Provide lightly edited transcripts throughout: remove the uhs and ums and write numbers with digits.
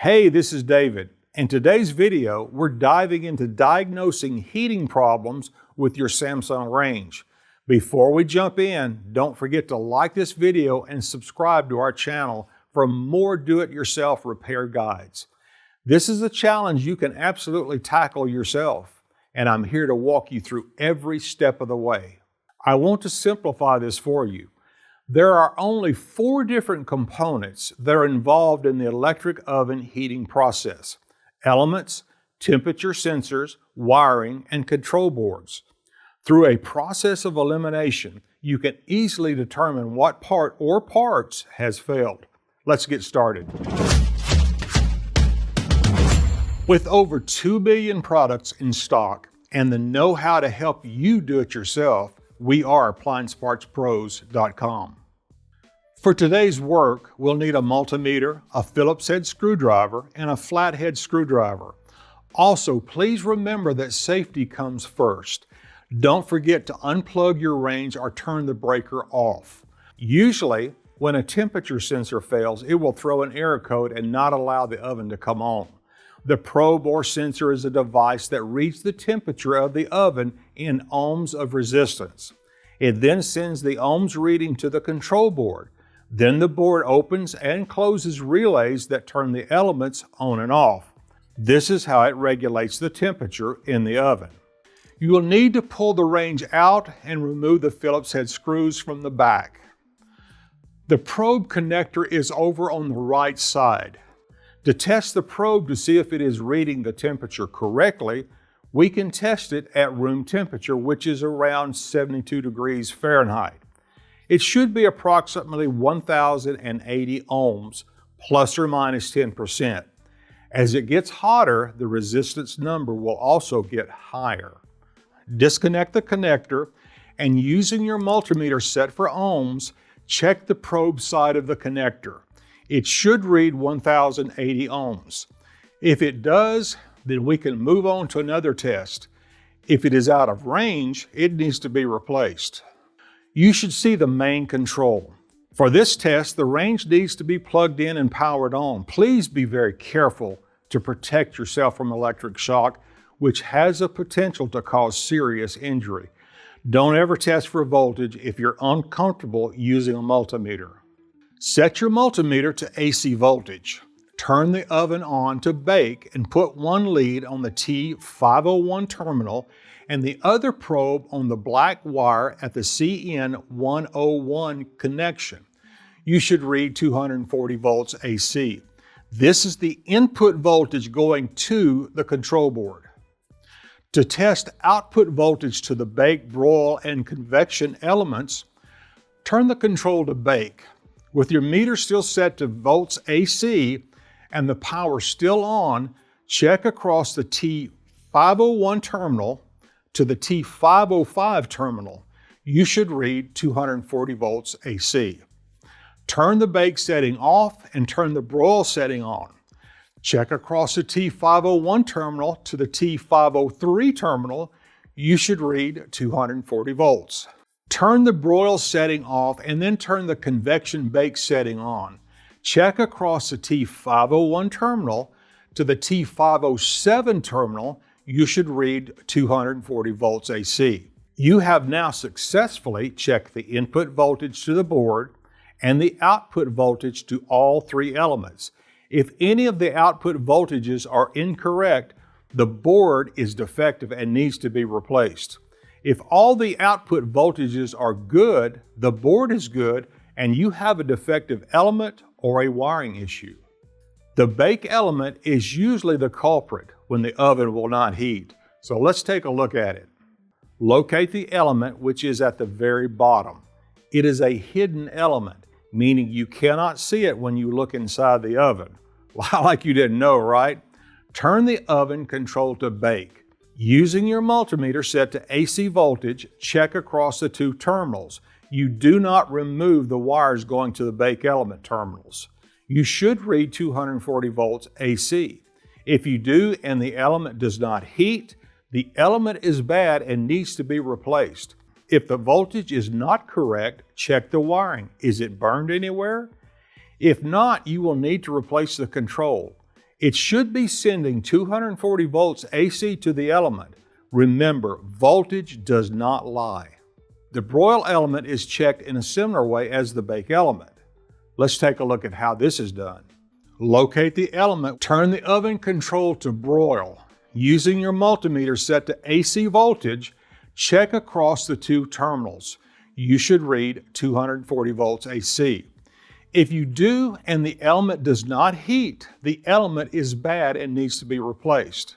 Hey, this is David. In today's video, we're diving into diagnosing heating problems with your Samsung range. Before we jump in, don't forget to like this video and subscribe to our channel for more do-it-yourself repair guides. This is a challenge you can absolutely tackle yourself, and I'm here to walk you through every step of the way. I want to simplify this for you. There are only 4 different components that are involved in the electric oven heating process: elements, temperature sensors, wiring, and control boards. Through a process of elimination, you can easily determine what part or parts has failed. Let's get started. With over 2 billion products in stock and the know-how to help you do it yourself, we are AppliancePartsPros.com. For today's work, we'll need a multimeter, a Phillips head screwdriver, and a Flathead screwdriver. Also, please remember that safety comes first. Don't forget to unplug your range or turn the breaker off. Usually, when a temperature sensor fails, it will throw an error code and not allow the oven to come on. The probe or sensor is a device that reads the temperature of the oven in ohms of resistance. It then sends the ohms reading to the control board. Then the board opens and closes relays that turn the elements on and off. This is how it regulates the temperature in the oven. You will need to pull the range out and remove the Phillips head screws from the back. The probe connector is over on the right side. To test the probe to see if it is reading the temperature correctly, we can test it at room temperature, which is around 72 degrees Fahrenheit. It should be approximately 1080 ohms, plus or minus 10%. As it gets hotter, the resistance number will also get higher. Disconnect the connector, and using your multimeter set for ohms, check the probe side of the connector. It should read 1080 ohms. If it does, then we can move on to another test. If it is out of range, it needs to be replaced. You should see the main control. For this test, the range needs to be plugged in and powered on. Please be very careful to protect yourself from electric shock, which has a potential to cause serious injury. Don't ever test for voltage if you're uncomfortable using a multimeter. Set your multimeter to AC voltage. Turn the oven on to bake and put one lead on the T501 terminal and the other probe on the black wire at the CN101 connection. You should read 240 volts AC. This is the input voltage going to the control board. To test output voltage to the bake, broil, and convection elements, turn the control to bake. With your meter still set to volts AC and the power still on, check across the T501 terminal to the T505 terminal. You should read 240 volts AC. Turn the bake setting off and turn the broil setting on. Check across the T501 terminal to the T503 terminal. You should read 240 volts. Turn the broil setting off and then turn the convection bake setting on. Check across the T501 terminal to the T507 terminal. You should read 240 volts AC. You have now successfully checked the input voltage to the board and the output voltage to all 3 elements. If any of the output voltages are incorrect, the board is defective and needs to be replaced. If all the output voltages are good, the board is good, and you have a defective element or a wiring issue. The bake element is usually the culprit when the oven will not heat. So let's take a look at it. Locate the element, which is at the very bottom. It is a hidden element, meaning you cannot see it when you look inside the oven. Like you didn't know, right? Turn the oven control to bake. Using your multimeter set to AC voltage, check across the 2 terminals. You do not remove the wires going to the bake element terminals. You should read 240 volts AC. If you do and the element does not heat, the element is bad and needs to be replaced. If the voltage is not correct, check the wiring. Is it burned anywhere? If not, you will need to replace the control. It should be sending 240 volts AC to the element. Remember, voltage does not lie. The broil element is checked in a similar way as the bake element. Let's take a look at how this is done. Locate the element, turn the oven control to broil. Using your multimeter set to AC voltage, check across the two terminals. You should read 240 volts AC. If you do and the element does not heat, the element is bad and needs to be replaced.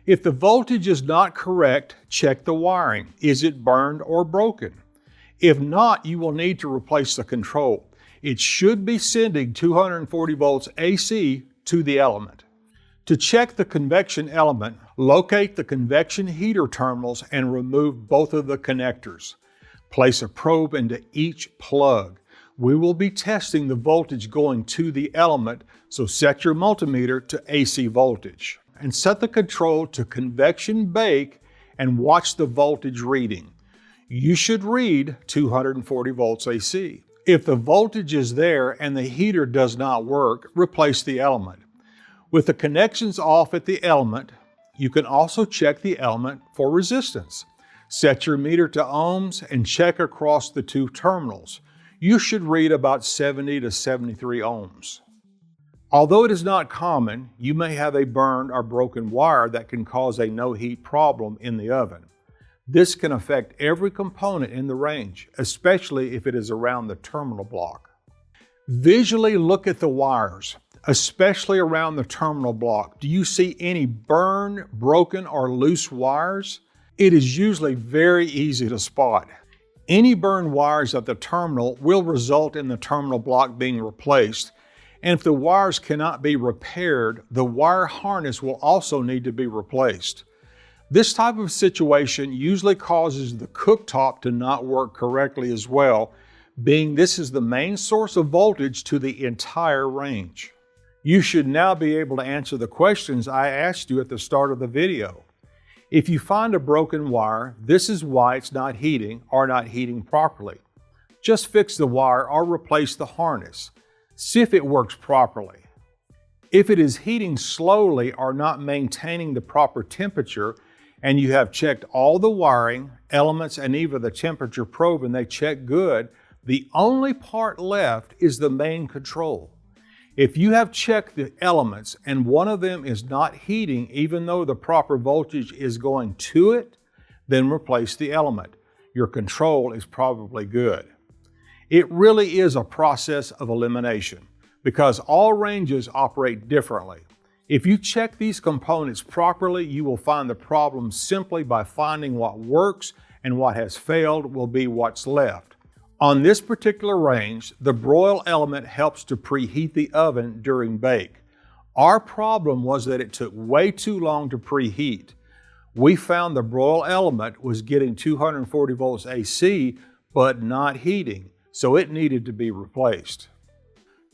If the voltage is not correct, check the wiring. Is it burned or broken? If not, you will need to replace the control. It should be sending 240 volts AC to the element. To check the convection element, locate the convection heater terminals and remove both of the connectors. Place a probe into each plug. We will be testing the voltage going to the element, so set your multimeter to AC voltage. And set the control to convection bake and watch the voltage reading. You should read 240 volts AC. If the voltage is there and the heater does not work, replace the element. With the connections off at the element, you can also check the element for resistance. Set your meter to ohms and check across the two terminals. You should read about 70 to 73 ohms. Although it is not common, you may have a burned or broken wire that can cause a no heat problem in the oven. This can affect every component in the range, especially if it is around the terminal block. Visually look at the wires, especially around the terminal block. Do you see any burned, broken, or loose wires? It is usually very easy to spot. Any burned wires at the terminal will result in the terminal block being replaced, and if the wires cannot be repaired, the wire harness will also need to be replaced. This type of situation usually causes the cooktop to not work correctly as well, being this is the main source of voltage to the entire range. You should now be able to answer the questions I asked you at the start of the video. If you find a broken wire, this is why it's not heating or not heating properly. Just fix the wire or replace the harness. See if it works properly. If it is heating slowly or not maintaining the proper temperature, and you have checked all the wiring, elements, and even the temperature probe and they check good, the only part left is the main control. If you have checked the elements and one of them is not heating even though the proper voltage is going to it, then replace the element. Your control is probably good. It really is a process of elimination because all ranges operate differently. If you check these components properly, you will find the problem simply by finding what works, and what has failed will be what's left. On this particular range, the broil element helps to preheat the oven during bake. Our problem was that it took way too long to preheat. We found the broil element was getting 240 volts AC, but not heating, so it needed to be replaced.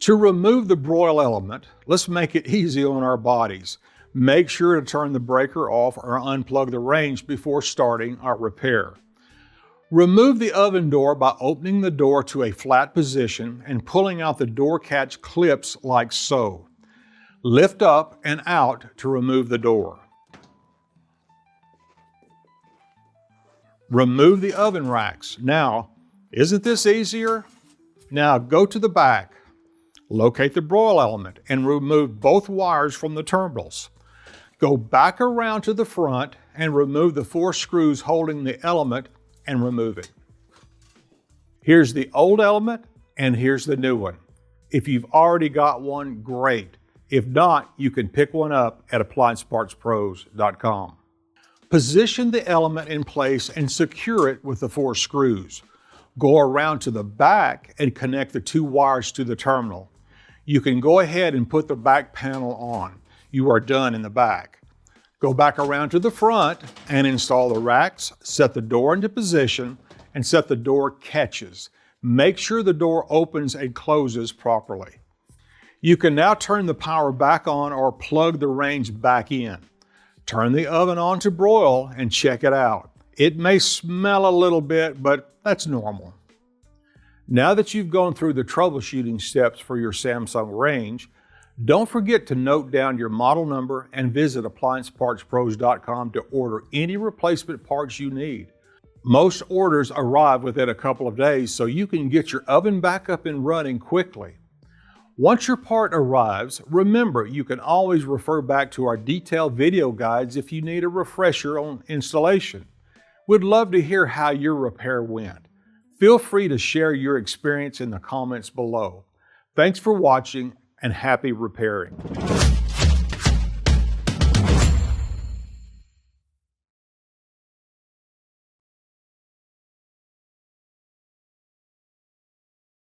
To remove the broil element, let's make it easy on our bodies. Make sure to turn the breaker off or unplug the range before starting our repair. Remove the oven door by opening the door to a flat position and pulling out the door catch clips like so. Lift up and out to remove the door. Remove the oven racks. Now, isn't this easier? Now go to the back. Locate the broil element and remove both wires from the terminals. Go back around to the front and remove the 4 screws holding the element and remove it. Here's the old element and here's the new one. If you've already got one, great. If not, you can pick one up at appliancepartspros.com. Position the element in place and secure it with the 4 screws. Go around to the back and connect the 2 wires to the terminal. You can go ahead and put the back panel on. You are done in the back. Go back around to the front and install the racks, set the door into position, and set the door catches. Make sure the door opens and closes properly. You can now turn the power back on or plug the range back in. Turn the oven on to broil and check it out. It may smell a little bit, but that's normal. Now that you've gone through the troubleshooting steps for your Samsung range, Don't forget to note down your model number and visit appliancepartspros.com to order any replacement parts you need. Most orders arrive within a couple of days, so you can get your oven back up and running quickly. Once your part arrives, remember you can always refer back to our detailed video guides if you need a refresher on installation. We'd love to hear how your repair went. Feel free to share your experience in the comments below. Thanks for watching and happy repairing.